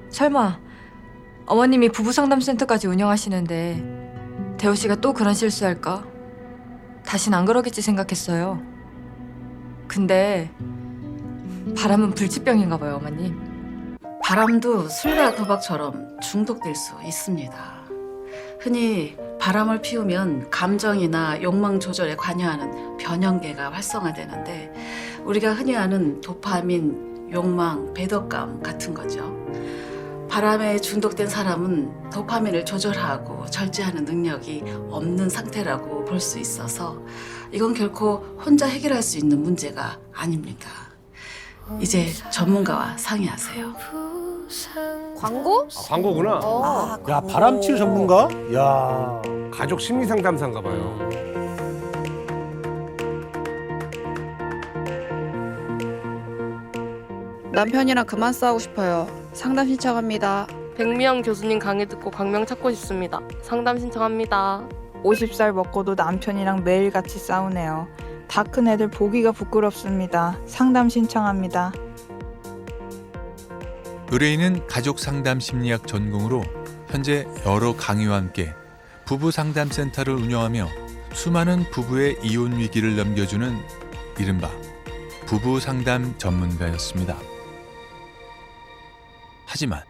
설마 어머님이 부부상담센터까지 운영하시는데 대호 씨가 또 그런 실수할까? 다신 안 그러겠지 생각했어요. 근데 바람은 불치병인가 봐요, 어머님. 바람도 술과 도박처럼 중독될 수 있습니다. 흔히 바람을 피우면 감정이나 욕망 조절에 관여하는 변형계가 활성화되는데 우리가 흔히 아는 도파민, 욕망, 배덕감 같은 거죠. 바람에 중독된 사람은 도파민을 조절하고 절제하는 능력이 없는 상태라고 볼 수 있어서 이건 결코 혼자 해결할 수 있는 문제가 아닙니다. 이제 전문가와 상의하세요. 광고? 광고구나. 야, 바람칠 전문가? 야. 가족 심리 상담사인가 봐요. 남편이랑 그만 싸우고 싶어요. 상담 신청합니다. 백미영 교수님 강의 듣고 광명 찾고 싶습니다. 상담 신청합니다. 50살 먹고도 남편이랑 매일 같이 싸우네요. 다 큰 애들 보기가 부끄럽습니다. 상담 신청합니다. 의뢰인은 가족 상담 심리학 전공으로 현재 여러 강의와 함께 부부 상담센터를 운영하며 수많은 부부의 이혼 위기를 넘겨주는 이른바 부부 상담 전문가였습니다. 하지만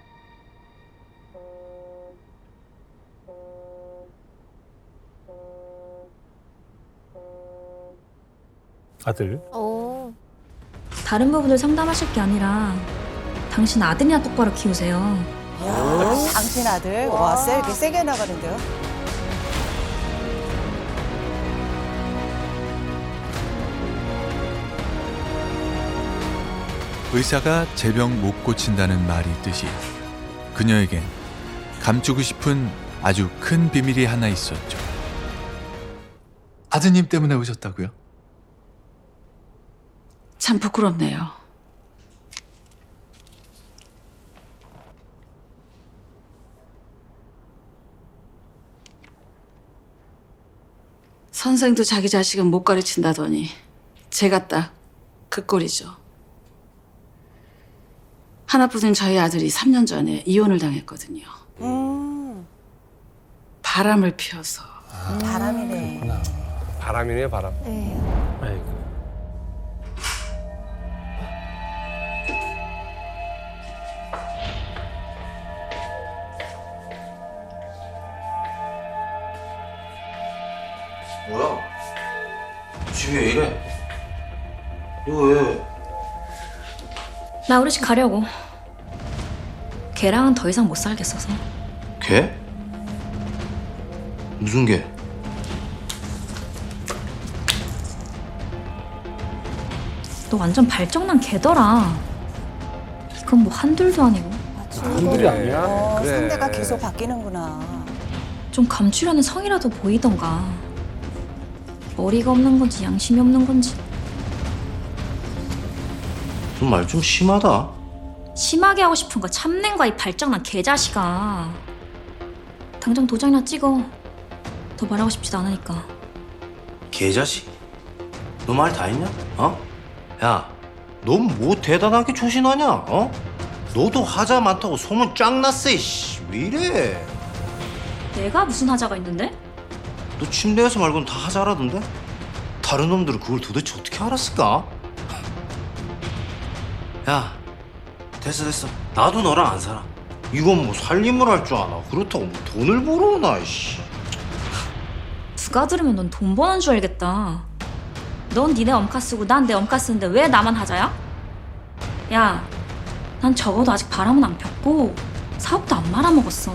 아들. 다른 부분을 상담하실 게 아니라 당신 아들이나 똑바로 키우세요. 당신 아들? 와, 이렇게 세게 나가는데요? 의사가 제병 못 고친다는 말이 있듯이 그녀에겐 감추고 싶은 아주 큰 비밀이 하나 있었죠. 아드님 때문에 오셨다고요? 참 부끄럽네요. 선생도 자기 자식은 못 가르친다더니 제가 딱 그 꼴이죠. 하나뿐인 저희 아들이 3년 전에 이혼을 당했거든요. 바람을 피워서. 바람이네. 바람이네, 바람. 아이고. 뭐야? 집이 왜 이래? 이거 왜? 나 우리 집 가려고. 걔랑은 더 이상 못 살겠어서. 개? 무슨 개? 너 완전 발정난 걔더라. 이건 뭐 한둘도 아니고. 한둘이 아니야? 그래. 상대가 계속 바뀌는구나. 좀 감추려는 성이라도 보이던가. 머리가 없는 건지 양심이 없는 건지. 좀 말 좀 심하다. 심하게 하고 싶은 거 참는 거야, 이 발정난 개자식아. 당장 도장이나 찍어. 더 말하고 싶지도 않으니까. 개자식? 너 말 다 했냐? 어? 야, 너 뭐 대단하게 조신하냐? 어? 너도 하자 많다고 소문 쫙 났어, 이씨. 왜 이래? 내가 무슨 하자가 있는데? 너 침대에서 말고는 다 하자라던데? 다른 놈들은 그걸 도대체 어떻게 알았을까? 야, 됐어. 나도 너랑 안 살아. 이건 뭐 살림을 할 줄 아나. 그렇다고 뭐 돈을 벌어오나, 이씨. 누가 들으면 넌 돈 버는 줄 알겠다. 넌 니네 엄카 쓰고 난 내 엄카 쓰는데 왜 나만 하자야? 야, 난 적어도 아직 바람은 안 폈고 사업도 안 말아먹었어.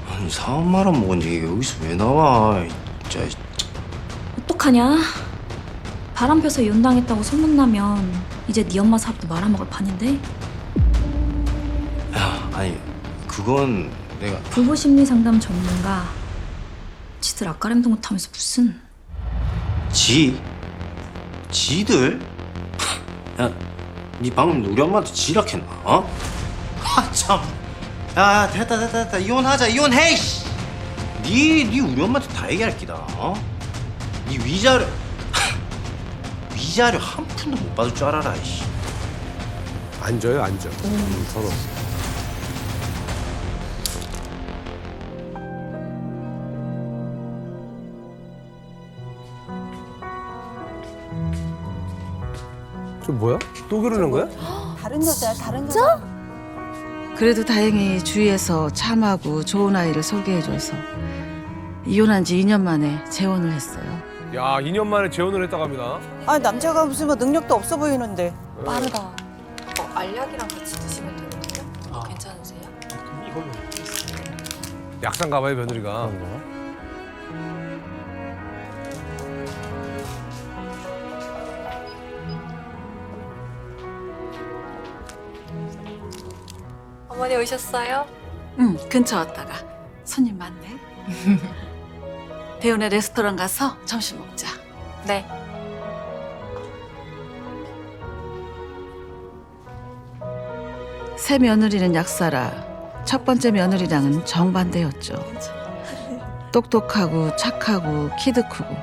아니, 사업 말아먹은 얘기가 여기서 왜 나와, 진짜. 어떡하냐? 바람 펴서 이혼당했다고 소문나면 이제 네 엄마 사업도 말아먹을 판인데? 야, 아니, 그건 내가... 부부 심리 상담 전문가. 지들 아까림도 못하면서 무슨... 지들? 야, 니 방금 우리 엄마한테 지락했나, 어? 아, 참. 야, 됐다. 이혼하자, 이혼해, 이씨. 니 우리 엄마한테 다 얘기할 기다, 어? 니 위자료 한 푼도 못 받을 줄 알아라, 이씨. 앉아요, 앉아. 서로. 그 뭐야? 또 그러는 거야? 다른 여자야, 다른 여자. 그래도 다행히 주위에서 참하고 좋은 아이를 소개해줘서 이혼한 지 2년 만에 재혼을 했어요. 야, 2년 만에 재혼을 했다고 합니다. 아, 남자가 무슨 뭐 능력도 없어 보이는데. 빠르다. 알약이랑 같이 드시면 되거든요. 괜찮으세요? 이걸로. 약상 가봐요, 며느리가. 어머니 오셨어요? 응, 근처 왔다가 손님 많네. 대운의 레스토랑 가서 점심 먹자. 네. 새 며느리는 약사라 첫 번째 며느리랑은 정반대였죠. 똑똑하고 착하고 키도 크고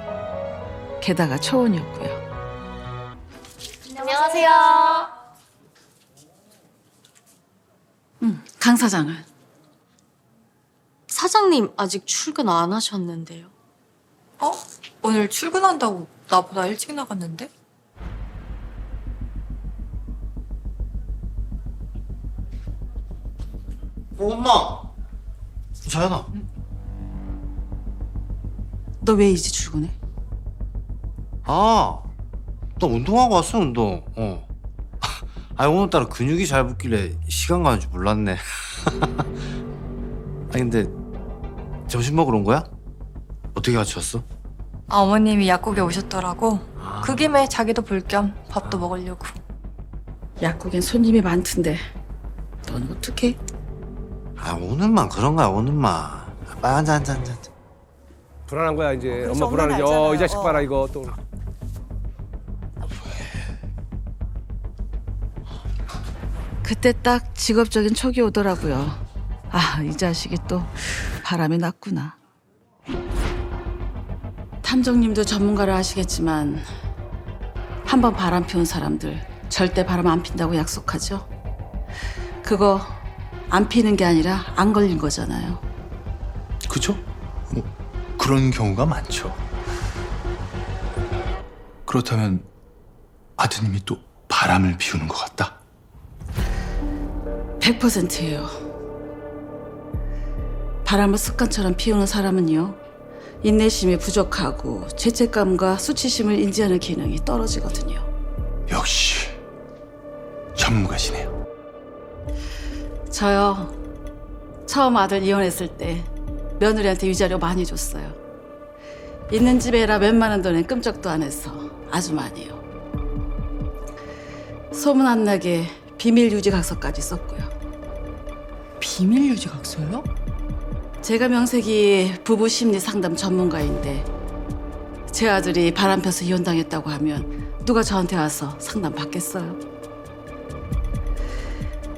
게다가 초혼이었고요. 안녕하세요. 강 사장은 사장님 아직 출근 안 하셨는데요. 어? 오늘 출근한다고 나보다 일찍 나갔는데? 엄마. 자연아. 너 왜 이제 출근해? 아, 나 운동하고 왔어, 운동. 아, 오늘따라 근육이 잘 붙길래 시간 가는 줄 몰랐네. 아니, 근데 점심 먹으러 온 거야? 어떻게 같이 왔어? 아, 어머님이 약국에 오셨더라고. 그 김에 자기도 볼 겸 밥도 먹으려고. 약국엔 손님이 많던데 넌 어떡해? 아, 오늘만 그런 거야, 오늘만. 빨리 앉아. 불안한 거야, 이제. 그래서 엄마 불안하지. 엄마는 알잖아요. 이 자식 봐라, 이거 또. 그때 딱 직업적인 촉이 오더라고요. 아, 이 자식이 또 바람이 났구나. 탐정님도 전문가라 하시겠지만 한번 바람 피운 사람들 절대 바람 안 핀다고 약속하죠. 그거 안 피는 게 아니라 안 걸린 거잖아요. 그죠? 뭐 그런 경우가 많죠. 그렇다면 아드님이 또 바람을 피우는 것 같다? 100%예요. 바람을 습관처럼 피우는 사람은요, 인내심이 부족하고 죄책감과 수치심을 인지하는 기능이 떨어지거든요. 역시 전문가시네요. 저요, 처음 아들 이혼했을 때 며느리한테 위자료 많이 줬어요. 있는 집에라 웬만한 돈엔 끔찍도 안 해서 아주 많이요. 소문 안 나게 비밀 유지 각서까지 썼고요. 비밀 유지 각서요? 제가 명색이 부부 심리 상담 전문가인데 제 아들이 바람 펴서 이혼당했다고 하면 누가 저한테 와서 상담 받겠어요?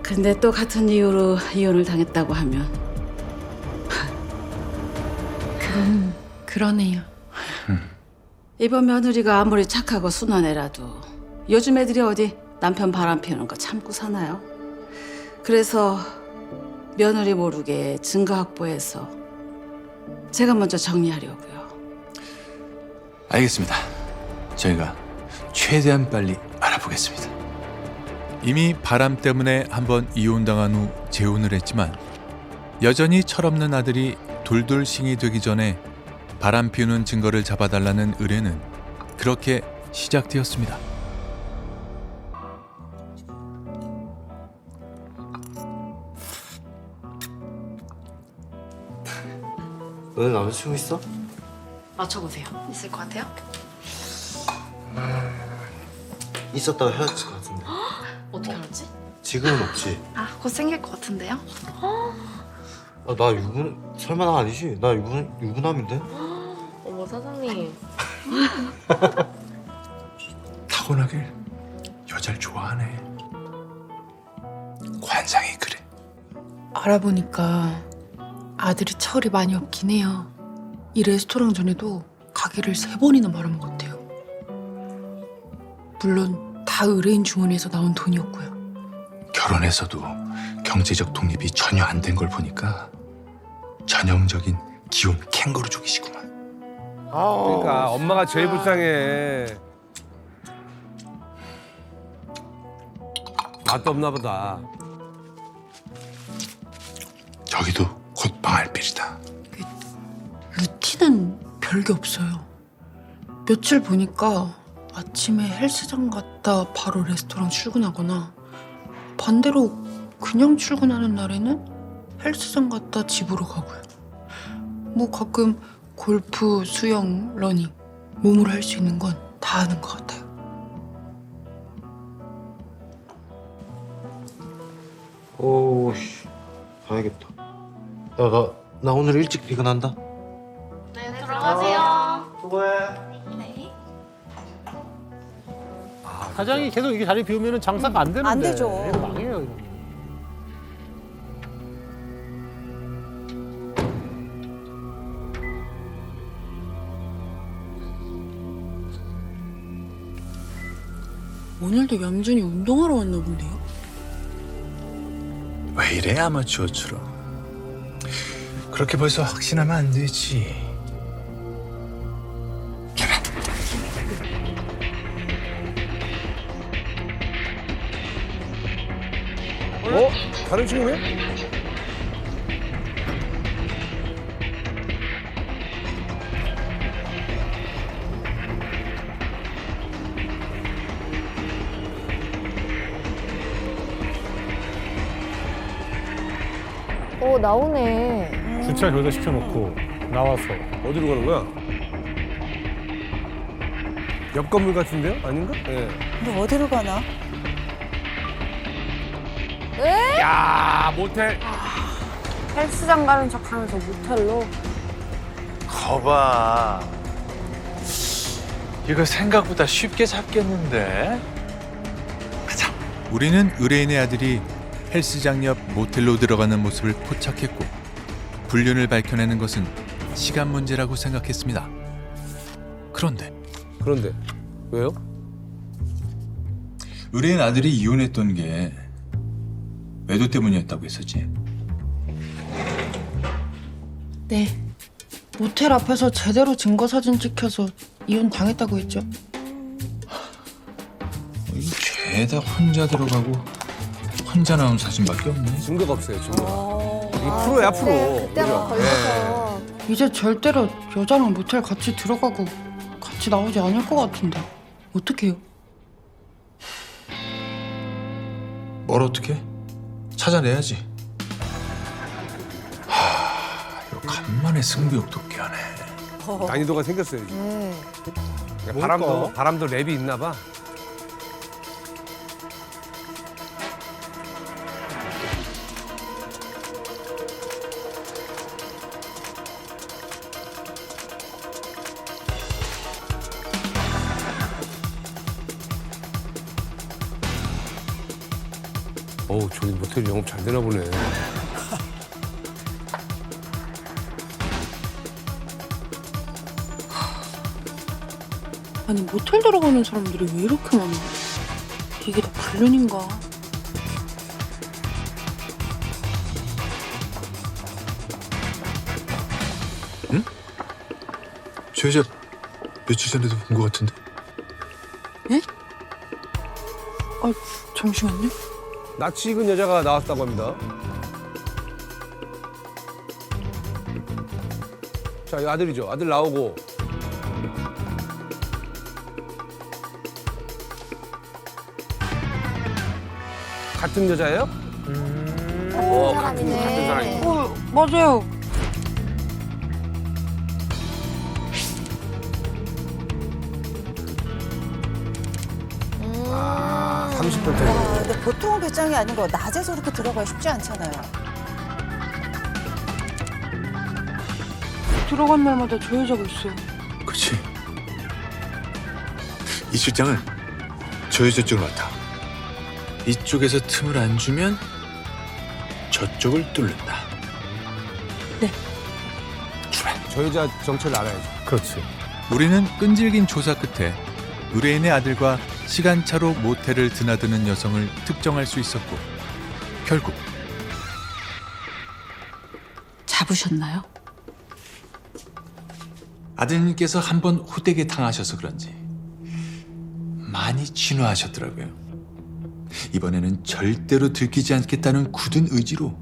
근데 또 같은 이유로 이혼을 당했다고 하면 그러네요. 이번 며느리가 아무리 착하고 순한 애라도 요즘 애들이 어디 남편 바람 피우는 거 참고 사나요? 그래서 며느리 모르게 증거 확보해서 제가 먼저 정리하려고요. 알겠습니다. 저희가 최대한 빨리 알아보겠습니다. 이미 바람 때문에 한번 이혼당한 후 재혼을 했지만 여전히 철없는 아들이 돌돌싱이 되기 전에 바람 피우는 증거를 잡아달라는 의뢰는 그렇게 시작되었습니다. 너네 남자친구 있어? 맞춰보세요. 있을 것 같아요? 있었다가 헤어질 것 같은데. 어떻게 알았지? 지금은 없지. 아, 곧 생길 것 같은데요? 아, 나 설마 나 아니지? 나 유부남인데? 어머 사장님. 타고나길 여자를 좋아하네. 관상이 그래. 알아보니까 아들이 철이 많이 없긴 해요. 이 레스토랑 전에도 가게를 3번이나 말아먹었대요. 물론 다 의뢰인 주머니에서 나온 돈이었고요. 결혼해서도 경제적 독립이 전혀 안 된 걸 보니까 전형적인 기혼 캥거루족이시구만. 그러니까 엄마가 제일 불쌍해. 맛도 없나 보다. 저기도 곧 망할 빌이다. 루틴은 별게 없어요. 며칠 보니까 아침에 헬스장 갔다 바로 레스토랑 출근하거나 반대로 그냥 출근하는 날에는 헬스장 갔다 집으로 가고요. 뭐 가끔 골프, 수영, 러닝 몸으로 할 수 있는 건 다 하는 것 같아요. 오씨, 가야겠다. 나 오늘 일찍 퇴근한다. 네, 들어가세요. 수고해. 사장이 계속 이게 자리 비우면 장사가 안 되는데. 안 되죠. 망해요. 이거. 오늘도 얌전히 운동하러 왔나 본데요? 왜 이래 아마추어처럼. 그렇게 벌써 확신하면 안 되지. 다른 친구네? 나오네. 주차 교대 시켜놓고 나와서. 어디로 가는 거야? 옆 건물 같은데요? 아닌가? 예. 근데 어디로 가나? 야, 모텔. 헬스장 가는 척 하면서 모텔로. 거봐. 이거 생각보다 쉽게 잡겠는데? 가자. 우리는 의뢰인의 아들이 헬스장 옆 모텔로 들어가는 모습을 포착했고 불륜을 밝혀내는 것은 시간 문제라고 생각했습니다. 그런데 왜요? 의뢰인 아들이 이혼했던 게 외도 때문이었다고 했었지. 네. 모텔 앞에서 제대로 증거 사진 찍혀서 이혼 당했다고 했죠. 이거 죄다 혼자 들어가고 혼자 나온 사진밖에 없네. 증거가 없어요, 증거. 이게 프로야, 프로. 그때 한번 그죠? 걸려서. 이제 절대로 여자랑 모텔 같이 들어가고 같이 나오지 않을 것 같은데 어떡해요? 뭘 어떻게? 찾아내야지. 이거 간만에 승부욕 돋게 하네. 난이도가 생겼어요, 지금. 그러니까 바람도 랩이 있나 봐. 어우, 저기 모텔 영업 잘 되나 보네. 아니 모텔 들어가는 사람들이 왜 이렇게 많아? 이게 다 불륜인가? 저 여자 며칠 전에도 본 것 같은데. 예? 아 잠시만요. 낯이 익은 여자가 나왔다고 합니다. 자, 이 아들이죠. 아들 나오고. 같은 여자예요? 같은 사람이네. 맞아요. 아, 30분 아, 때. 근데 보통 배짱이 아닌 거 낮에 저렇게 들어가기 쉽지 않잖아요. 들어간 날마다 저 여자가 있어요. 그렇지. 이 실장은 저 여자 쪽을 맡아. 이쪽에서 틈을 안 주면 저쪽을 뚫는다. 저 여자 정체를 알아야죠. 그렇지. 우리는 끈질긴 조사 끝에 의뢰인의 아들과 시간차로 모텔을 드나드는 여성을 특정할 수 있었고 결국 잡으셨나요? 아드님께서 한번 호되게 당하셔서 그런지 많이 진화하셨더라고요. 이번에는 절대로 들키지 않겠다는 굳은 의지로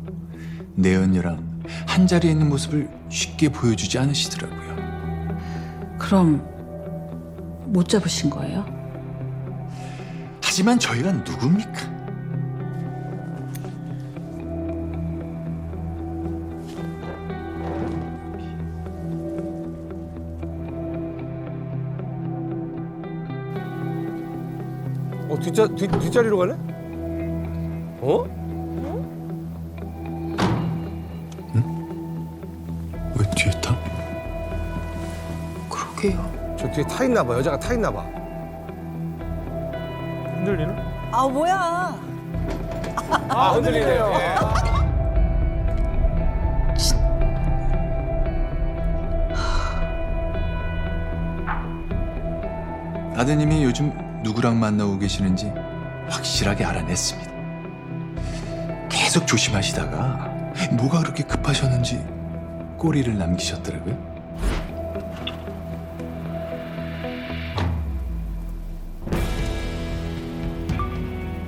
내연녀랑 한자리에 있는 모습을 쉽게 보여주지 않으시더라고요. 그럼 못 잡으신 거예요? 하지만 저희가 누굽니까? 뒷자리로 가네? 어? 왜 뒤에 타? 그러게요. 저 뒤에 타 있나 봐. 여자가 타 있나 봐. 흔들리나? 아 뭐야? 아, 흔들리네요. 예. 아드님이 요즘 누구랑 만나고 계시는지 확실하게 알아냈습니다. 계속 조심하시다가 뭐가 그렇게 급하셨는지 꼬리를 남기셨더라고요.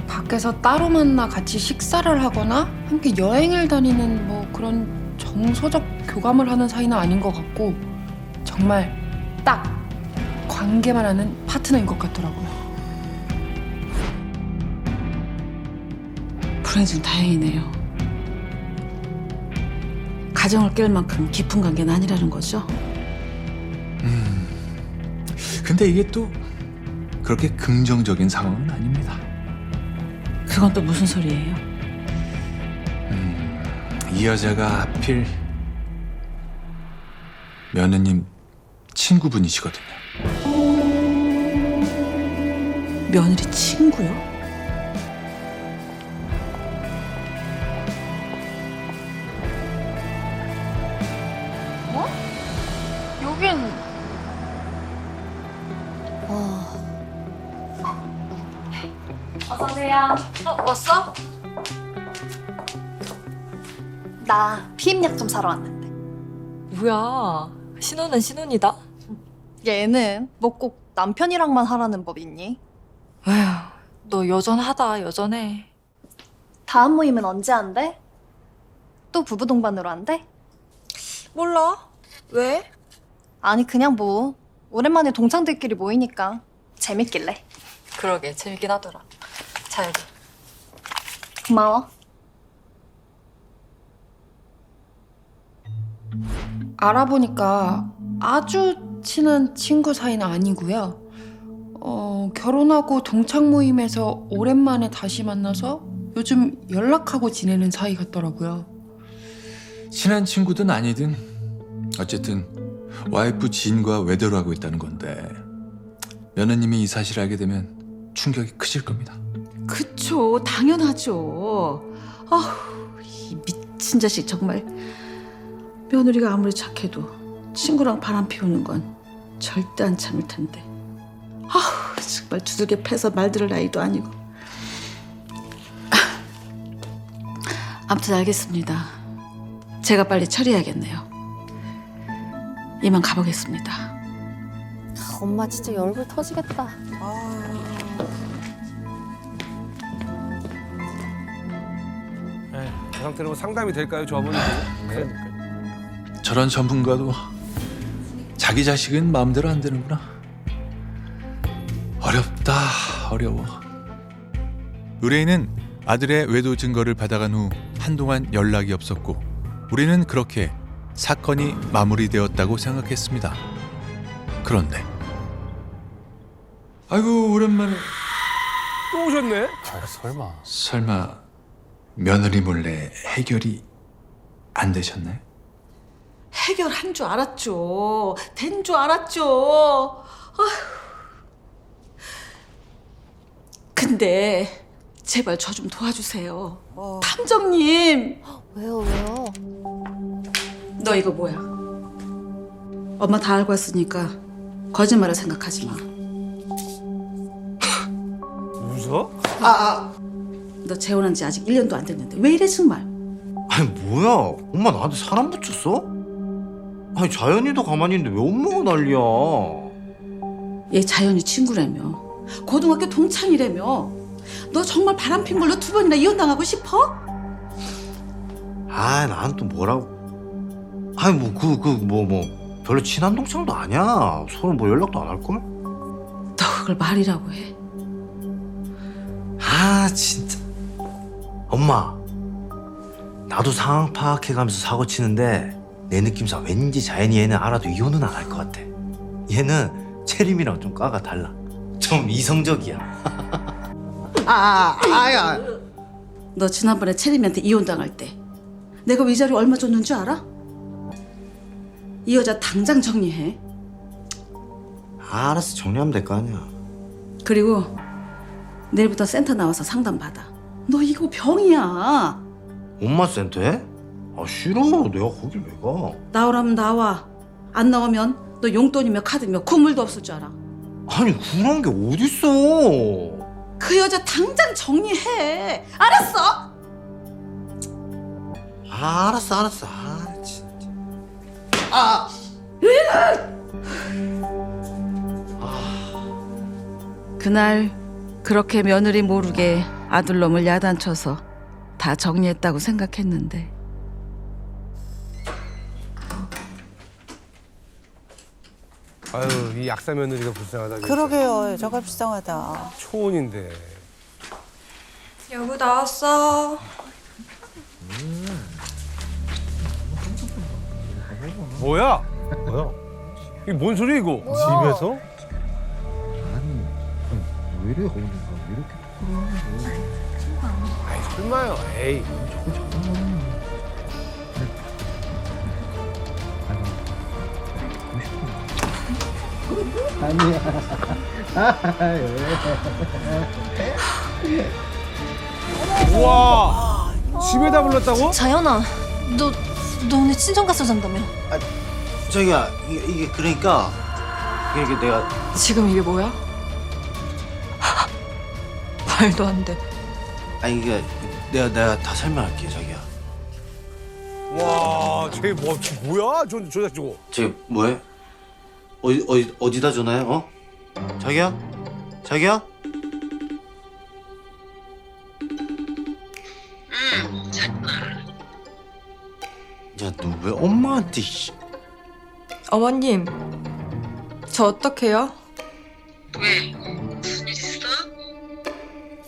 밖에서 따로 만나 같이 식사를 하거나 함께 여행을 다니는 뭐 그런 정서적 교감을 하는 사이는 아닌 것 같고 정말 딱 관계만 하는 파트너인 것 같더라고요. 불행중 다행이네요. 가정을 깰 만큼 깊은 관계는 아니라는 거죠? 근데 이게 또 그렇게 긍정적인 상황은 아닙니다. 그건 또 무슨 소리예요? 이 여자가 하필 며느님 친구분이시거든요. 며느리 친구요? 여긴 어서오세요. 왔어? 나 피임약 좀 사러 왔는데. 뭐야? 신혼은 신혼이다. 얘는 뭐 꼭 남편이랑만 하라는 법 있니? 에휴, 너 여전하다, 여전해. 다음 모임은 언제 한대? 또 부부 동반으로 한대? 몰라. 왜? 아니 그냥 뭐 오랜만에 동창들끼리 모이니까 재밌길래. 그러게, 재밌긴 하더라. 자, 여기. 고마워. 알아보니까 아주 친한 친구 사이는 아니고요. 결혼하고 동창 모임에서 오랜만에 다시 만나서 요즘 연락하고 지내는 사이 같더라고요. 친한 친구든 아니든 어쨌든 와이프 진과 외도를 하고 있다는 건데 며느님이 이 사실을 알게 되면 충격이 크실 겁니다. 그쵸, 당연하죠. 아휴, 이 미친 자식 정말. 며느리가 아무리 착해도 친구랑 바람 피우는 건 절대 안 참을 텐데. 아휴, 정말 두들겨 패서 말들을 나이도 아니고. 아무튼 알겠습니다. 제가 빨리 처리해야겠네요. 이만 가보겠습니다. 엄마 진짜 열불 터지겠다. 저 상태로 상담이 될까요, 저 어머니도? 네. 저런 전문가도 자기 자식은 마음대로 안 되는구나. 어렵다, 어려워. 의뢰인은 아들의 외도 증거를 받아간 후 한동안 연락이 없었고 우리는 그렇게 사건이 마무리되었다고 생각했습니다. 그런데 아이고 오랜만에 또 오셨네? 아, 설마. 설마 며느리 몰래 해결이 안 되셨나요? 해결한 줄 알았죠. 된 줄 알았죠. 아휴. 근데 제발 저 좀 도와주세요. 탐정님. 왜요? 너 이거 뭐야? 엄마 다 알고 왔으니까 거짓말을 생각하지 마. 웃어? 너 재혼한 지 아직 1년도 안 됐는데 왜 이래 정말? 아니 뭐야? 엄마 나한테 사람 붙였어? 아니 자연이도 가만히 있는데 왜 엄마가 난리야? 얘 자연이 친구라며. 고등학교 동창이라며. 너 정말 바람핀 걸로 2번이나 이혼당하고 싶어? 아, 난 또 뭐라고? 아니 뭐 별로 친한 동창도 아니야. 서로 뭐 연락도 안 할 걸? 너 그걸 말이라고 해? 아, 진짜. 엄마, 나도 상황 파악해가면서 사고 치는데 내 느낌상 왠지 자연이 얘는 알아도 이혼은 안 할 것 같아. 얘는 채림이랑 좀 과가 달라. 좀 이성적이야. 아야. 너 지난번에 채림이한테 이혼당할 때 내가 위자료 얼마 줬는 줄 알아? 이 여자 당장 정리해. 알았어, 정리하면 될 거 아니야. 그리고 내일부터 센터 나와서 상담받아. 너 이거 병이야. 엄마 센터에? 아, 싫어. 내가 거길 왜 가? 나오라면 나와. 안 나오면 너 용돈이며 카드며 국물도 없을 줄 알아. 아니, 그런 게 어딨어. 그 여자 당장 정리해. 알았어? 알았어. 아, 진짜. 그날 그렇게 며느리 모르게 아들놈을 야단쳐서 다 정리했다고 생각했는데 아유, 이 약사 며느리가 불쌍하다. 진짜. 그러게요. 여자가 불쌍하다. 초혼인데. 여보 나왔어. 뭐야? 이게 뭔 소리야 이거? 집에서? 왜 이래 거기가 왜 이렇게 아이 설마요. 에이. 우와. 집에다 불렀다고? 자연아, 너 오늘 친정 가서 잔다며? 자기야, 이게 그러니까 이게 내가 지금 이게 뭐야? 말도 안 돼. 아니 이게 내가 다 설명할게, 자기야. 와, 쟤 뭐야? 저 저거. 쟤 뭐해? 어디다 전화해? 어? 자기야? 야, 너 왜 엄마한테 어머님, 저 어떡해요? 왜? 무슨 일 있어?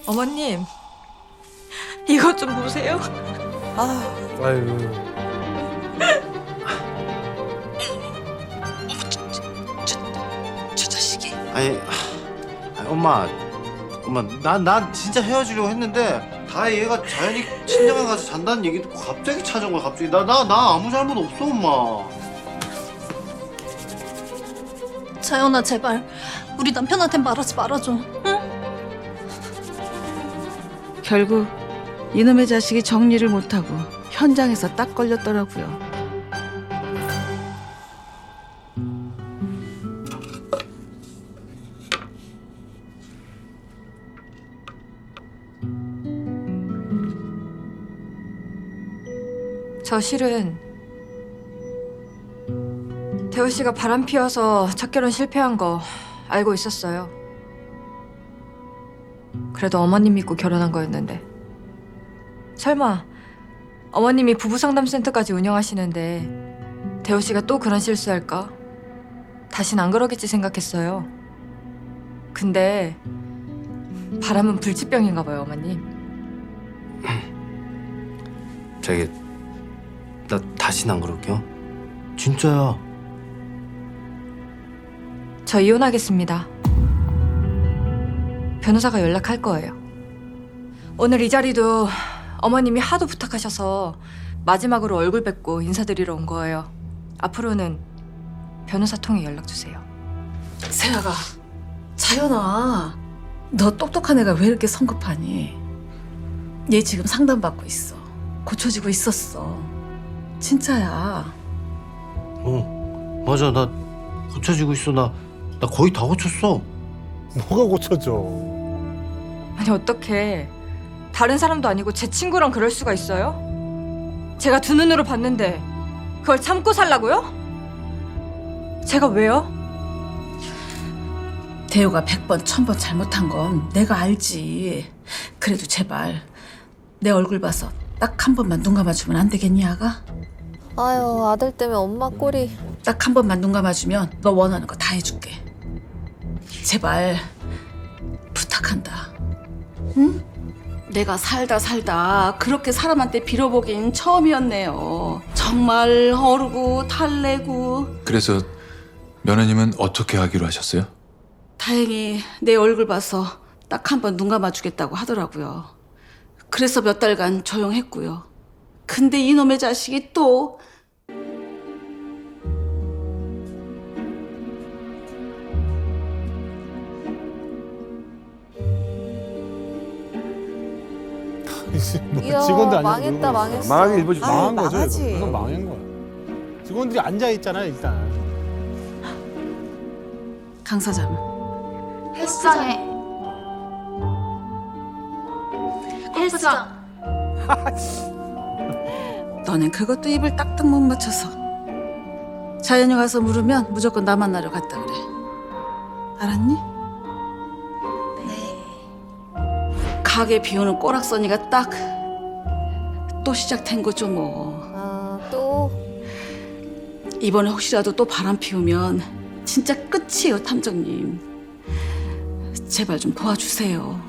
어머님, 이것 좀 보세요. 아이고. 저 자식이. 아니, 엄마 난 진짜 헤어지려고 했는데 다 얘가 자연히 친정에 가서 잔다는 얘기 듣고 갑자기 찾아온 거야. 갑자기 나 아무 잘못 없어, 엄마. 자연아, 제발 우리 남편한텐 말하지 말아줘. 응? 결국 이놈의 자식이 정리를 못하고 현장에서 딱 걸렸더라고요. 저 실은 대호 씨가 바람 피워서 첫 결혼 실패한 거 알고 있었어요. 그래도 어머님 믿고 결혼한 거였는데 설마 어머님이 부부상담센터까지 운영하시는데 대호 씨가 또 그런 실수할까? 다신 안 그러겠지 생각했어요. 근데 바람은 불치병인가 봐요, 어머님. 자기, 나 다시는 안 그럴게요. 진짜야. 저 이혼하겠습니다. 변호사가 연락할 거예요. 오늘 이 자리도 어머님이 하도 부탁하셔서 마지막으로 얼굴 뵙고 인사드리러 온 거예요. 앞으로는 변호사 통해 연락 주세요. 세아가, 자연아, 너 똑똑한 애가 왜 이렇게 성급하니? 얘 지금 상담받고 있어. 고쳐지고 있었어. 진짜야. 맞아. 나 고쳐지고 있어. 나 거의 다 고쳤어. 뭐가 고쳐져? 아니 어떡해. 다른 사람도 아니고 제 친구랑 그럴 수가 있어요? 제가 두 눈으로 봤는데 그걸 참고 살라고요? 제가 왜요? 대호가 100번 1000번 잘못한 건 내가 알지. 그래도 제발 내 얼굴 봐서 딱 한 번만 눈 감아주면 안 되겠니, 아가? 아유, 아들 때문에 엄마 꼴이. 딱 한 번만 눈 감아주면 너 원하는 거 다 해줄게. 제발 부탁한다. 응? 내가 살다 그렇게 사람한테 빌어보긴 처음이었네요. 정말 어르고 달래고. 그래서 며느님은 어떻게 하기로 하셨어요? 다행히 내 얼굴 봐서 딱 한 번 눈 감아주겠다고 하더라고요. 그래서 몇 달간 조용했고요. 근데 이놈의 자식이 또 뭐 직원도 아니고 망했다, 망했어. 망하기 일보지. 망한 거죠. 망하지. 이건 망한 거야. 직원들이 앉아 있잖아요, 일단. 강 사장. 헬스장에 헬스장 너넨 그것도 입을 딱딱 못 맞춰서. 자연이 가서 물으면 무조건 나 만나러 갔다 그래. 알았니? 네. 가게 비우는 꼬락서니가 딱 또 시작된 거죠 뭐. 아, 또. 이번에 혹시라도 또 바람 피우면 진짜 끝이에요, 탐정님. 제발 좀 도와주세요.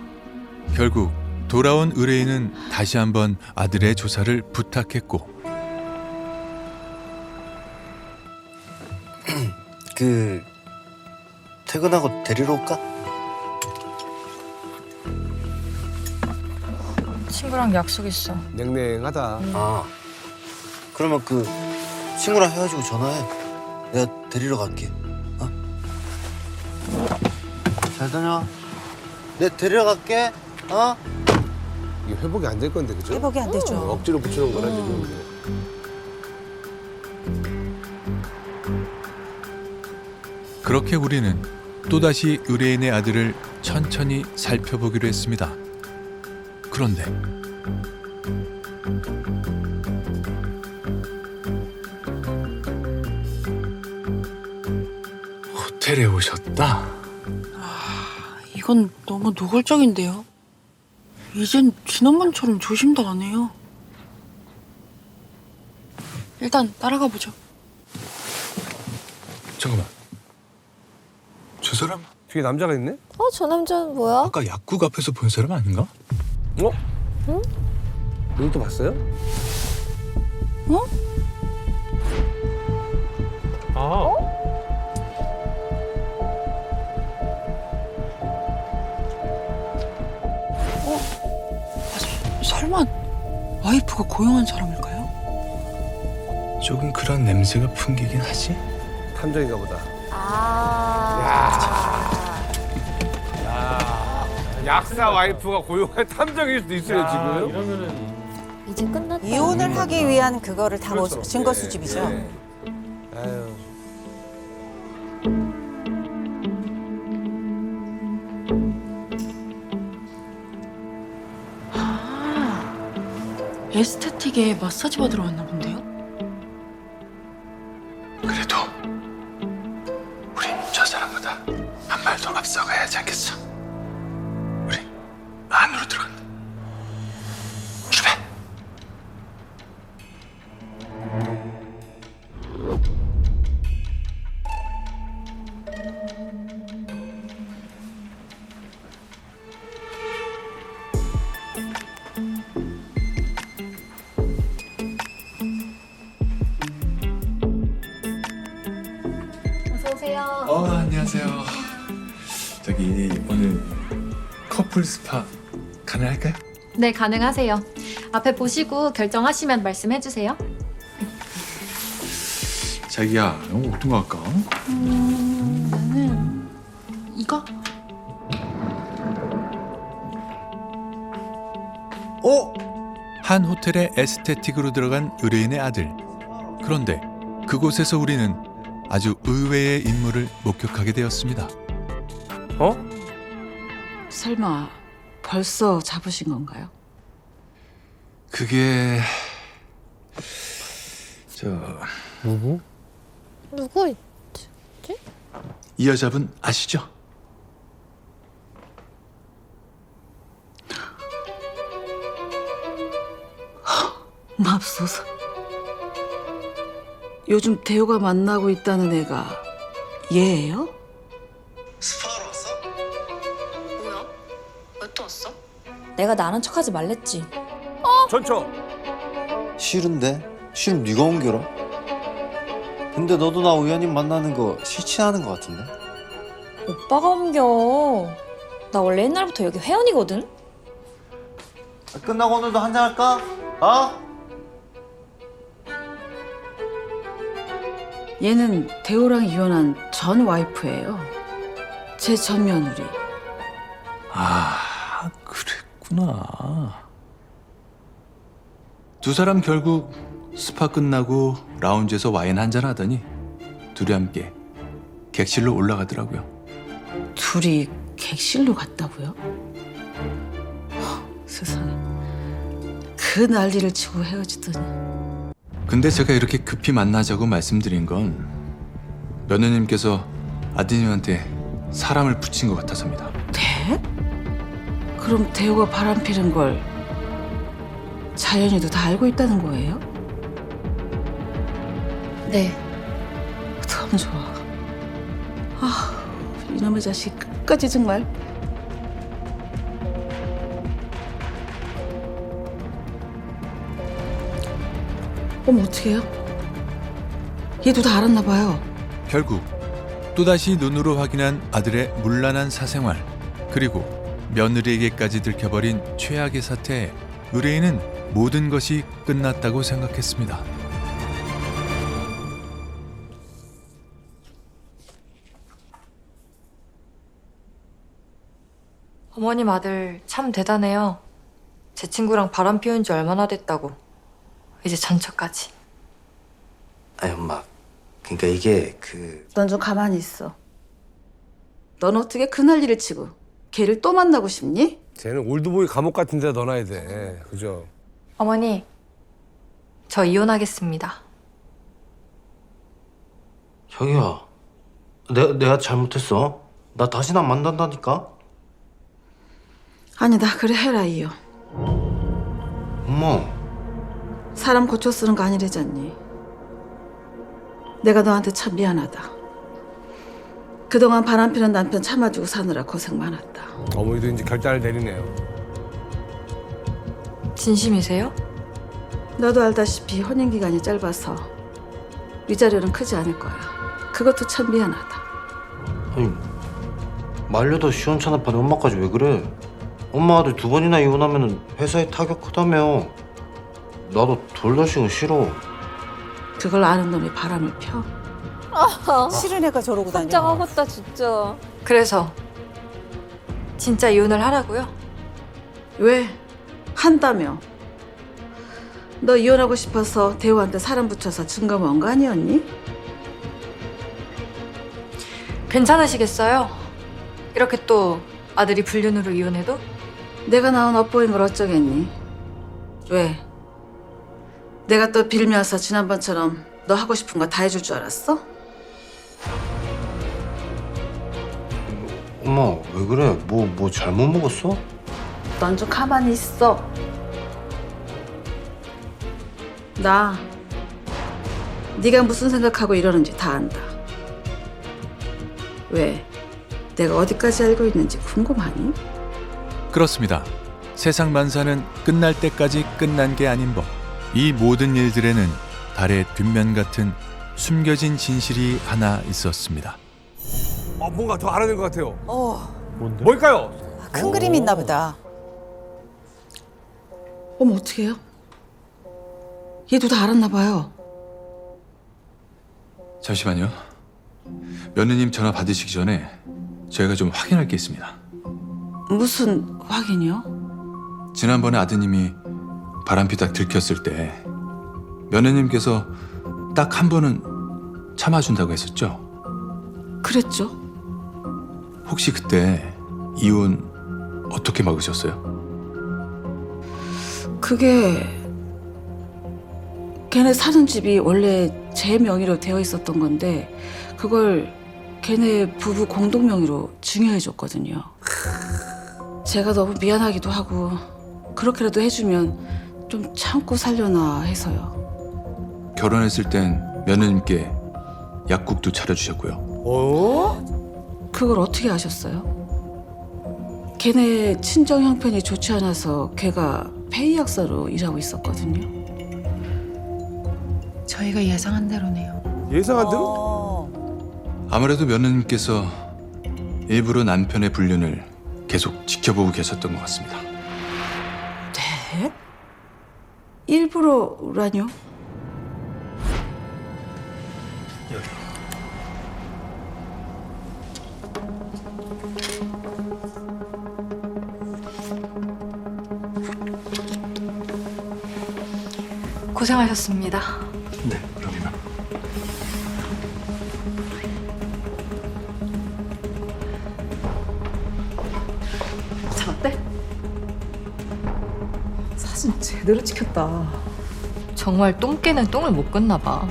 결국 돌아온 의뢰인은 다시 한번 아들의 조사를 부탁했고 퇴근하고 데리러 올까? 친구랑 약속 있어. 냉랭하다. 아, 그러면 친구랑 헤어지고 전화해. 내가 데리러 갈게. 어? 잘 다녀. 내가 데리러 갈게. 어? 이게 회복이 안 될 건데, 그죠? 회복이 안 되죠. 억지로 붙여놓은 거라 지금. 그렇게 우리는 또다시 의뢰인의 아들을 천천히 살펴보기로 했습니다. 그런데 호텔에 오셨다? 이건 너무 노골적인데요. 이젠 지난번처럼 조심도 안 해요. 일단 따라가 보죠. 잠깐만. 저 사람 뒤에 남자가 있네? 저 남자는 뭐야? 아까 약국 앞에서 본 사람 아닌가? 어? 응? 여기 또 봤어요? 아. 설마 와이프가 고용한 사람일까요? 조금 그런 냄새가 풍기긴 하지? 탐정인가 보다. 약사 와이프가 고용한 탐정일 수도 있어요, 지금. 이러면은 이제 끝났다. 이혼을 하기 위한 그거를 다 증거 수집이죠. 네. 아유. 에스테틱에 마사지 받으러 왔나 본데요? 그래도 우린 저 사람보다 한 발 더 앞서가야 하지 않겠어? 우리 안으로 들어간다. 출발! 어서 오세요. 안녕하세요. 저기 오늘 커플 스파 가능할까요? 네, 가능하세요. 앞에 보시고 결정하시면 말씀해주세요. 자기야, 이거 어떤 거 할까? 나는 이거? 한 호텔의 에스테틱으로 들어간 의뢰인의 아들. 그런데 그곳에서 우리는 아주 의외의 인물을 목격하게 되었습니다. 어? 설마 벌써 잡으신 건가요? 그게 누구? 누구 이 여자분 아시죠? 맙소사. 요즘 대호가 만나고 있다는 애가 얘예요? 스파하러 왔어? 뭐야? 왜 또 왔어? 내가 나는 척하지 말랬지. 전초. 싫은데? 싫으면 네가 옮겨라. 근데 너도 나 우연히 만나는 거 싫지 않은 거 같은데? 오빠가 옮겨. 나 원래 옛날부터 여기 회원이거든. 끝나고 오늘도 한잔 할까? 어? 얘는 대호랑 이혼한 전 와이프예요. 제 전 며느리. 아, 그랬구나. 두 사람 결국 스파 끝나고 라운지에서 와인 한잔 하더니 둘이 함께 객실로 올라가더라고요. 둘이 객실로 갔다고요? 세상에. 그 난리를 치고 헤어지더니. 근데 제가 이렇게 급히 만나자고 말씀드린 건 며느님께서 아드님한테 사람을 붙인 것 같아서입니다. 대? 그럼 대호가 바람 피는 걸 자연이도 다 알고 있다는 거예요? 네. 참 좋아. 아, 이놈의 자식 끝까지 정말. 어머, 어떡해요? 얘도 다 알았나 봐요. 결국 또다시 눈으로 확인한 아들의 문란한 사생활, 그리고 며느리에게까지 들켜버린 최악의 사태에 의뢰인은 모든 것이 끝났다고 생각했습니다. 어머님 아들 참 대단해요. 제 친구랑 바람 피운 지 얼마나 됐다고. 이제 전처까지. 아니 엄마, 그러니까 이게 넌 좀 가만히 있어. 넌 어떻게 그 난리를 치고 걔를 또 만나고 싶니? 쟤는 올드보이 감옥 같은 데 넣어놔야 돼. 그죠? 어머니, 저 이혼하겠습니다. 자기야, 내가 잘못했어. 나 다시는 안 만난다니까. 아니다, 그래 해라 이요. 엄마, 사람 고쳐 쓰는 거 아니래잖니. 내가 너한테 참 미안하다. 그동안 바람 피는 남편 참아주고 사느라 고생 많았다. 어머니도 이제 결단을 내리네요. 진심이세요? 너도 알다시피 혼인 기간이 짧아서 위자료는 크지 않을 거야. 그것도 참 미안하다. 아니 말려도 시원찮아파는 엄마까지 왜 그래? 엄마 아들 2번이나 이혼하면 회사에 타격 크다며. 나도 돌다시는 싫어. 그걸 아는 놈이 바람을 펴? 싫은 애가 저러고 다녀. 짱하겠다 진짜. 그래서 진짜 이혼을 하라고요? 왜? 한다며. 너 이혼하고 싶어서 대호한테 사람 붙여서 증거 모은 거 아니었니? 괜찮으시겠어요? 이렇게 또 아들이 불륜으로 이혼해도? 내가 낳은 업보인 걸 어쩌겠니? 왜? 내가 또 빌면서 지난번처럼 너 하고 싶은 거 다 해줄 줄 알았어? 엄마 왜 그래? 뭐 잘못 먹었어? 넌 좀 가만히 있어. 나 네가 무슨 생각하고 이러는지 다 안다. 왜? 내가 어디까지 알고 있는지 궁금하니? 그렇습니다. 세상 만사는 끝날 때까지 끝난 게 아닌 법. 이 모든 일들에는 달의 뒷면 같은 숨겨진 진실이 하나 있었습니다. 뭔가 더 알아낸 것 같아요. 뭔데? 뭘까요? 큰 그림이 있나 보다. 어머, 어떡해요? 얘도 다 알았나 봐요. 잠시만요. 며느님 전화 받으시기 전에 저희가 좀 확인할 게 있습니다. 무슨 확인이요? 지난번에 아드님이 바람피 딱 들켰을 때 며느님께서 딱 한 번은 참아준다고 했었죠? 그랬죠. 혹시 그때 이혼 어떻게 막으셨어요? 그게 걔네 사는 집이 원래 제 명의로 되어 있었던 건데 그걸 걔네 부부 공동 명의로 증여해 줬거든요. 제가 너무 미안하기도 하고 그렇게라도 해주면 좀 참고 살려나 해서요. 결혼했을 땐 며느님께 약국도 차려주셨고요. 어? 그걸 어떻게 아셨어요? 걔네 친정 형편이 좋지 않아서 걔가 폐의약사로 일하고 있었거든요. 저희가 예상한 대로네요. 예상한 대로? 아무래도 며느님께서 일부러 남편의 불륜을 계속 지켜보고 계셨던 것 같습니다. 네? 일부러라뇨? 고생하셨습니다. 네, 그럼요. 자, 어때? 사진 제대로 찍혔다. 정말 똥 깨는 똥을 못 껐나 봐.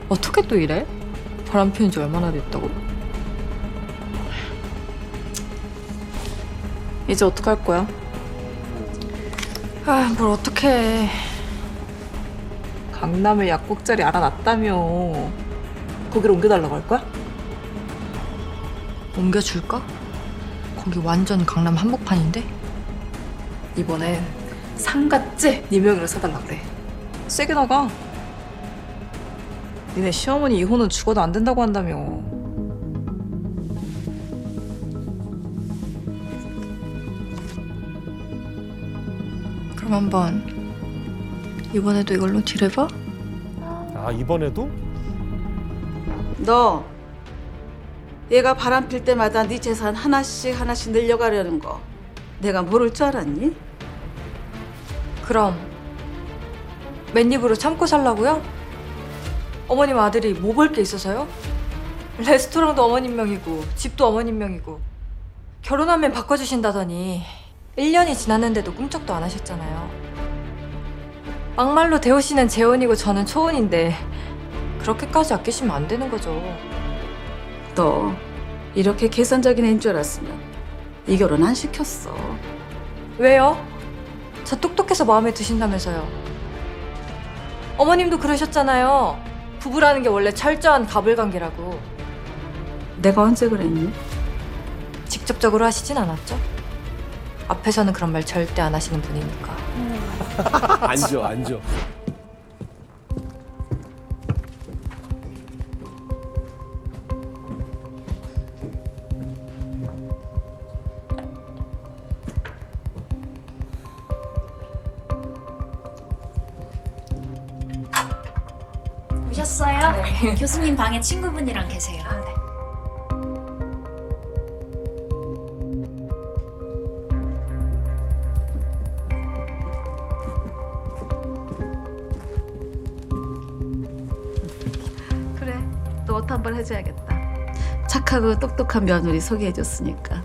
어떻게 또 이래? 바람 피운 지 얼마나 됐다고? 이제 어떡할 거야? 아, 뭘 어떡해. 강남을 약국 자리 알아놨다며. 거기로 옮겨달라고 할 거야? 옮겨줄까? 거기 완전 강남 한복판인데? 이번엔 상가째 네 명의로 사달라 그래. 세게 나가. 니네 시어머니 이혼은 죽어도 안 된다고 한다며. 그럼 한번 이번에도 이걸로 딜해봐? 아, 이번에도? 너 얘가 바람 필 때마다 네 재산 하나씩 늘려가려는 거 내가 모를 줄 알았니? 그럼 맨입으로 참고 살라고요? 어머님 아들이 뭐 볼 게 있어서요? 레스토랑도 어머님 명이고 집도 어머님 명이고 결혼하면 바꿔주신다더니 1년이 지났는데도 꿈쩍도 안 하셨잖아요. 막말로 대호 씨는 재혼이고 저는 초혼인데 그렇게까지 아끼시면 안 되는 거죠. 너 이렇게 계산적인 애인 줄 알았으면 이 결혼 안 시켰어. 왜요? 저 똑똑해서 마음에 드신다면서요. 어머님도 그러셨잖아요. 부부라는 게 원래 철저한 가불관계라고. 내가 언제 그랬니? 직접적으로 하시진 않았죠? 앞에서는 그런 말 절대 안 하시는 분이니까. 앉아. 오셨어요? 교수님 방에 친구분이랑 계세요. 그래, 또 옷 한 번 해줘야겠다. 착하고 똑똑한 며느리 소개해줬으니까.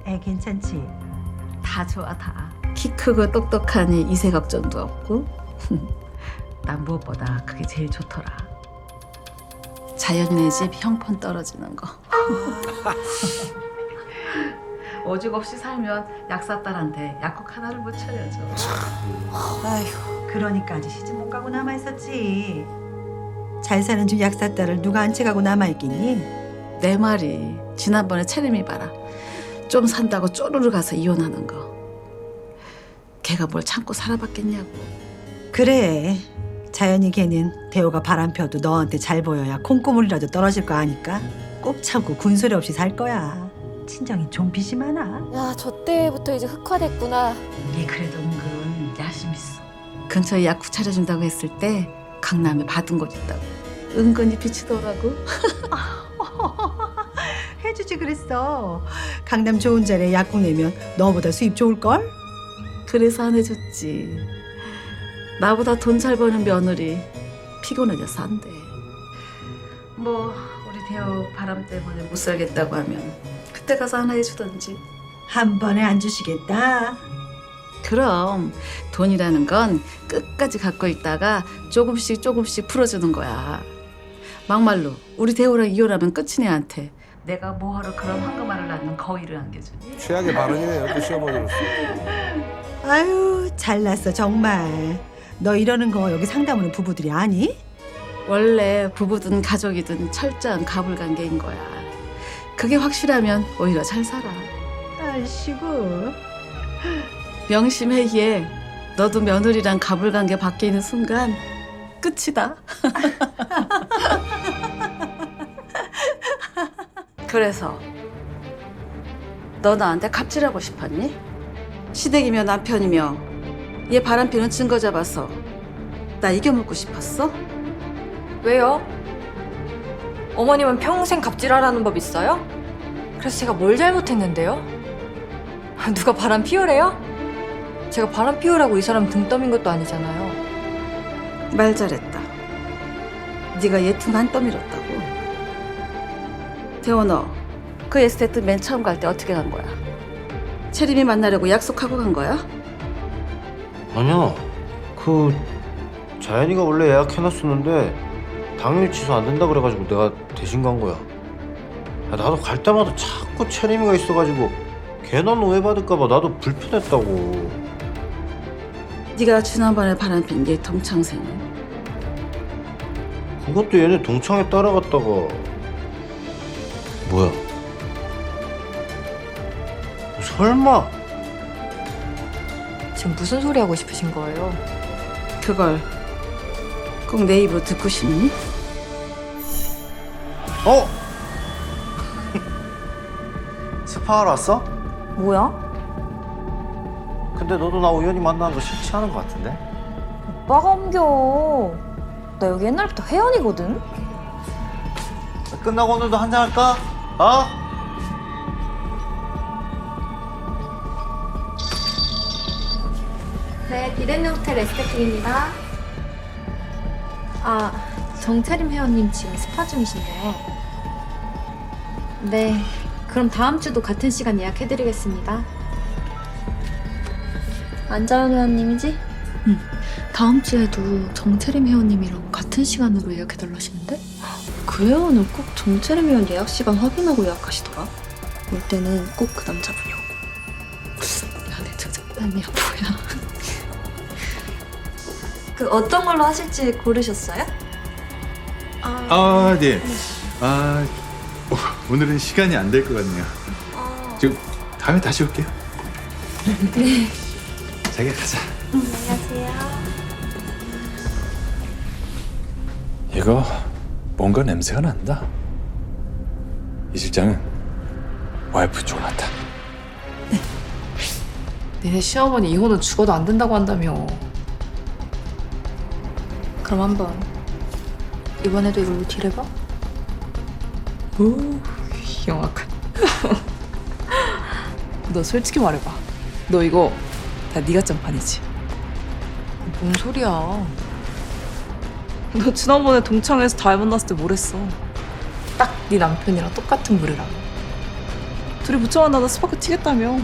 애 괜찮지? 다 좋아, 다. 키 크고 똑똑하니 이세 걱정도 없고. 난 무엇보다 그게 제일 좋더라. 자연인의 집 형편 떨어지는 거. 오죽 없이 살면 약사딸한테 약국 하나를 못 차려줘. 아휴, 그러니까 아직 시집 못 가고 남아있었지. 잘 사는 집 약사딸을 누가 안 채가고 남아있겠니? 내 말이 지난번에 채림이 봐라. 좀 산다고 쪼르르 가서 이혼하는 거. 걔가 뭘 참고 살아봤겠냐고. 그래. 자연히 걔는 대호가 바람 펴도 너한테 잘 보여야 콩고물이라도 떨어질 거 아니까 꼭 참고 군소리 없이 살 거야. 친정이 좀 빚이 많아. 야, 저 때부터 이제 흑화됐구나. 얘 그래도 은근 야심 있어. 근처에 약국 차려준다고 했을 때 강남에 받은 곳 있다고 은근히 비치더라고. 해주지 그랬어. 강남 좋은 자리에 약국 내면 너보다 수입 좋을걸? 그래서 안 해줬지. 나보다 돈 잘 버는 며느리 피곤해져서 안 돼. 뭐 우리 대호 바람 때문에 못 살겠다고 하면 그때 가서 하나 해주던지. 한 번에 안 주시겠다. 그럼 돈이라는 건 끝까지 갖고 있다가 조금씩 풀어주는 거야. 막말로 우리 대호랑 이혼하면 끝인 애한테 내가 뭐하러 그런 황금알을 낳는 거위를 안겨주니? 최악의 발언이네요, 또 시어머니로서. 아유, 잘났어 정말. 너 이러는 거 여기 상담 오는 부부들이 아니? 원래 부부든 가족이든 철저한 가불관계인 거야. 그게 확실하면 오히려 잘 살아. 아이씨고. 명심해기에 너도 며느리랑 가불관계 바뀌는 순간 끝이다. 그래서 너 나한테 갑질하고 싶었니? 시댁이며 남편이며 얘 바람피는 증거 잡아서 나 이겨먹고 싶었어? 왜요? 어머님은 평생 갑질하라는 법 있어요? 그래서 제가 뭘 잘못했는데요? 누가 바람 피우래요? 제가 바람 피우라고 이 사람 등 떠민 것도 아니잖아요. 말 잘했다. 네가 얘 등 안 떠밀었다고. 대원 너, 그 에스테트 맨 처음 갈 때 어떻게 간 거야? 채림이 만나려고 약속하고 간 거야? 아니야. 자연이가 원래 예약해놨었는데 당일 취소 안 된다 그래가지고 내가 대신 간 거야. 야, 나도 갈 때마다 자꾸 채림이가 있어가지고 괜한 오해받을까봐 나도 불편했다고. 네가 지난번에 바람핀 얘 동창생은? 그것도 얘네 동창회 따라갔다가 뭐야? 설마? 지금 무슨 소리 하고 싶으신 거예요? 그걸 꼭 내 입으로 듣고 싶니? 어? 스파하러 왔어? 뭐야? 근데 너도 나 우연히 만나는 거 싫지 않은 것 같은데? 오빠가 옮겨. 나 여기 옛날부터 회원이거든? 끝나고 오늘도 한잔 할까? 어? 네, 비덴느 호텔 에스테틱입니다. 아, 정채림 회원님 지금 스파 중이신데요. 네, 그럼 다음 주도 같은 시간 예약해드리겠습니다. 안자연 회원님이지? 응. 다음 주에도 정채림 회원님이랑 같은 시간으로 예약해달라시는데? 그 회원은 꼭 정채림 회원 예약 시간 확인하고 예약하시더라. 올 때는 꼭 그 남자분이요. 야, 내 저작단이야 뭐야. 그 어떤 걸로 하실지 고르셨어요? 아, 네. 오늘은 시간이 안 될 것 같네요. 지금 다음에 다시 올게요. 네. 자기야 가자. 안녕하세요. 이거 뭔가 냄새가 난다. 이 실장은 와이프 조나타. 니네 시어머니 이혼은 죽어도 안 된다고 한다며. 그럼 한번 이번에도 이걸로 딜해봐? 오, 영악한. 너 솔직히 말해봐. 너 이거 다 네가 짠판이지? 뭔 소리야? 너 지난번에 동창회에서 다 만났을 때 뭐랬어? 딱 네 남편이랑 똑같은 무리라고. 둘이 붙여 만나다 스파크 튀겠다며.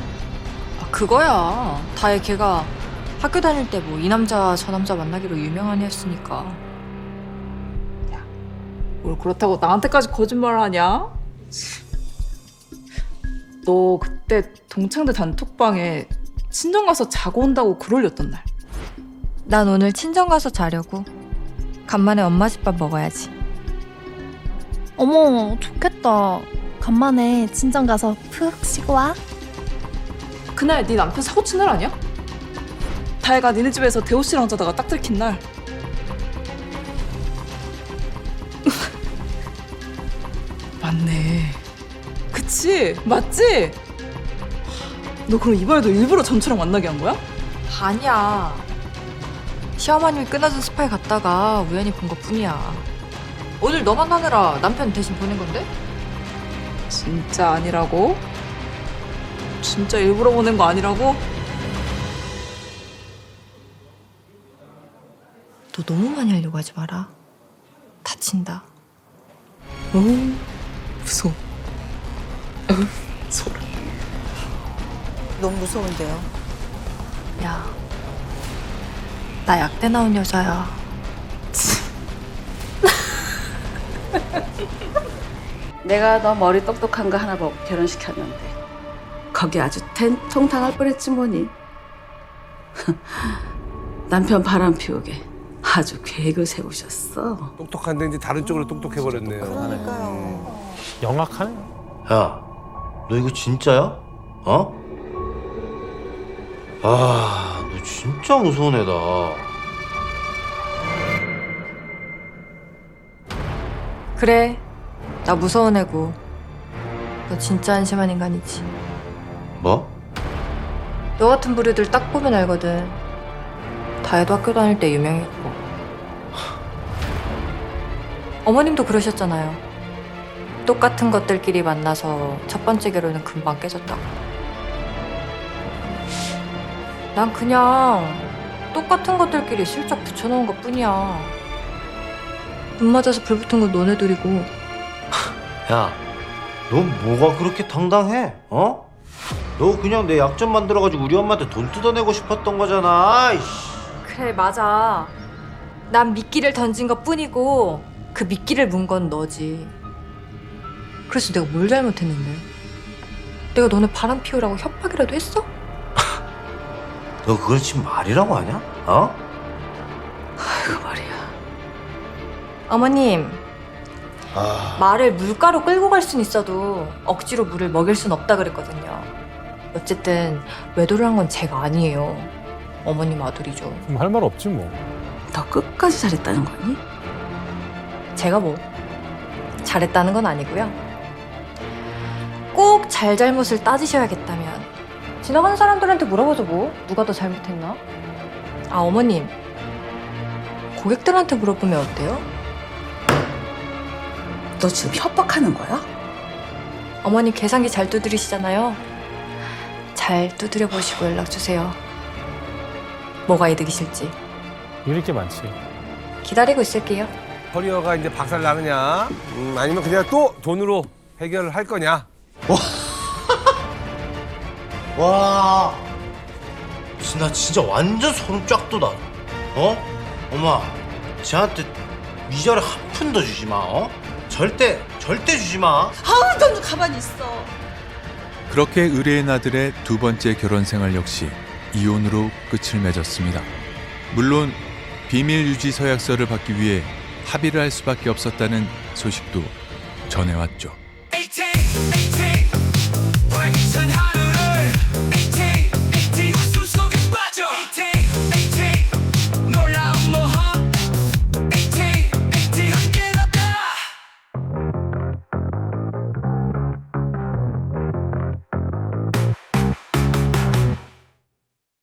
아, 그거야. 다혜 걔가 학교 다닐 때 뭐 이 남자 저 남자 만나기로 유명한 애였으니까. 뭘 그렇다고 나한테까지 거짓말을 하냐? 너 그때 동창들 단톡방에 친정 가서 자고 온다고 글 올렸던 날. 난 오늘 친정 가서 자려고. 간만에 엄마 집밥 먹어야지. 어머, 좋겠다. 간만에 친정 가서 푹 쉬고 와. 그날 네 남편 사고 친 날 아니야? 다혜가 니네 집에서 대호 씨랑 자다가 딱 들킨 날. 맞네. 그치? 맞지? 너 그럼 이번에도 일부러 전처랑 만나게 한 거야? 아니야. 시어머님이 끊어진 스파에 갔다가 우연히 본 것뿐이야. 오늘 너 만나느라 남편 대신 보낸 건데? 진짜 아니라고? 진짜 일부러 보낸 거 아니라고? 너 너무 많이 하려고 하지 마라. 다친다. 오, 무서워. 소름. 너무 무서운데요. 야, 나 약대 나온 여자야. 내가 너 머리 똑똑한 거 하나 보고 결혼시켰는데 거기 아주 통탕할 뻔했지 뭐니. 남편 바람 피우게 아주 계획을 세우셨어. 똑똑한데 이제 다른 쪽으로 똑똑해버렸네요. 영악하네. 야, 너 이거 진짜야? 어? 아, 너 진짜 무서운 애다. 그래, 나 무서운 애고 너 진짜 한심한 인간이지. 뭐? 너 같은 부류들 딱 보면 알거든. 다혜도 학교 다닐 때 유명했고 어머님도 그러셨잖아요. 똑같은 것들끼리 만나서 첫 번째 결혼은 금방 깨졌다고. 난 그냥 똑같은 것들끼리 슬쩍 붙여놓은 것 뿐이야. 눈 맞아서 불 붙은 건 너네들이고. 야, 너 뭐가 그렇게 당당해? 어? 너 그냥 내 약점 만들어가지고 우리 엄마한테 돈 뜯어내고 싶었던 거잖아. 아이씨. 그래, 맞아. 난 미끼를 던진 것 뿐이고 그 미끼를 문 건 너지. 그래서 내가 뭘 잘못했는데? 내가 너네 바람 피우라고 협박이라도 했어? 너 그걸 지금 말이라고 하냐? 어? 아이고 말이야. 어머님, 아, 말을 물가로 끌고 갈 순 있어도 억지로 물을 먹일 순 없다 그랬거든요. 어쨌든 외도를 한 건 제가 아니에요. 어머님 아들이죠. 할 말 없지 뭐. 너 끝까지 잘했다는 거니? 제가 뭐 잘했다는 건 아니고요. 꼭 잘잘못을 따지셔야겠다면 지나가는 사람들한테 물어보죠 뭐. 누가 더 잘못했나? 아, 어머님, 고객들한테 물어보면 어때요? 너 지금 협박하는 거야? 어머님 계산기 잘 두드리시잖아요. 잘 두드려 보시고 연락 주세요. 뭐가 이득이실지. 이럴 게 많지. 기다리고 있을게요. 커리어가 이제 박살 나느냐, 아니면 그냥 또 돈으로 해결을 할 거냐. 와, 나 진짜 완전 소름 쫙 돋아. 어? 엄마, 쟤한테 위자료 한 푼도 주지 마. 어? 절대 주지 마. 아우, 넌 가만히 있어. 그렇게 의뢰인 아들의 두 번째 결혼 생활 역시 이혼으로 끝을 맺었습니다. 물론 비밀 유지 서약서를 받기 위해 합의를 할 수밖에 없었다는 소식도 전해왔죠.